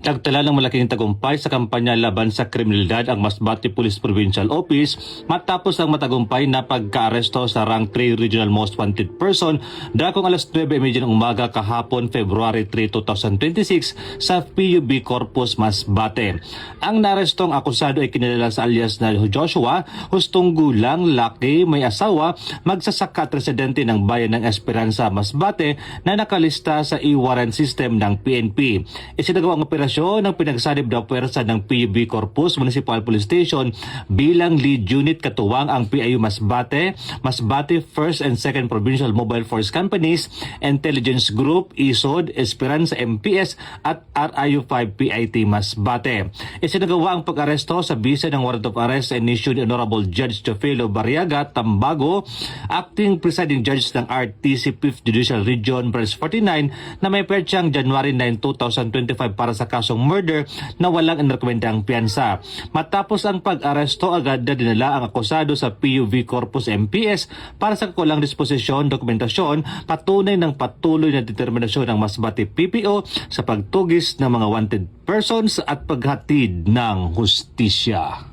Nagtala ng malaking tagumpay sa kampanya laban sa kriminalidad ang Masbate Police Provincial Office matapos ang matagumpay na pagka-aresto sa Rank 3 Regional Most Wanted Person dakong alas 9:30 ng umaga kahapon February 3, 2026 sa PUB Corpus, Masbate. Ang narestong akusado ay kinilala sa alias na Joshua, hustong gulang, laki, may asawa, magsasaka at residente ng bayan ng Esperanza, Masbate na nakalista sa e-warrant system ng PNP. Isinagawa ang operasyon ng pinagsanib na puwersa ng PUB Corpus Municipal Police Station bilang lead unit katuwang ang PIU Masbate, Masbate 1st and 2nd Provincial Mobile Force Companies, Intelligence Group, ISOD, Esperanza MPS at RIU-5 PIT Masbate. Isinagawa ang pag-aresto sa bisa ng warrant of arrest and issued Honorable Judge Teofilo Barriaga Tambago, acting presiding judge ng RTC 5th Judicial Region Branch 49 na may pertiyang January 9, 2025 para sa kasong murder na walang inirekomendang piyansa. Matapos ang pag-aresto, agad na dinala ang akusado sa PUV Corpus MPS para sa kakulang disposisyon, dokumentasyon, patunay ng patuloy na determinasyon ng Masbate PPO sa pagtugis ng mga wanted persons at paghatid ng hustisya.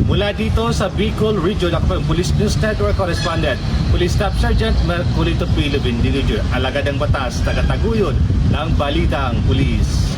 Mula dito sa Bicol Region, ako ang Police News Network Correspondent, Police Staff Sergeant Merculito Pilibin, Diliger, alagad ng batas, tagataguyod ng Balitang Pulis.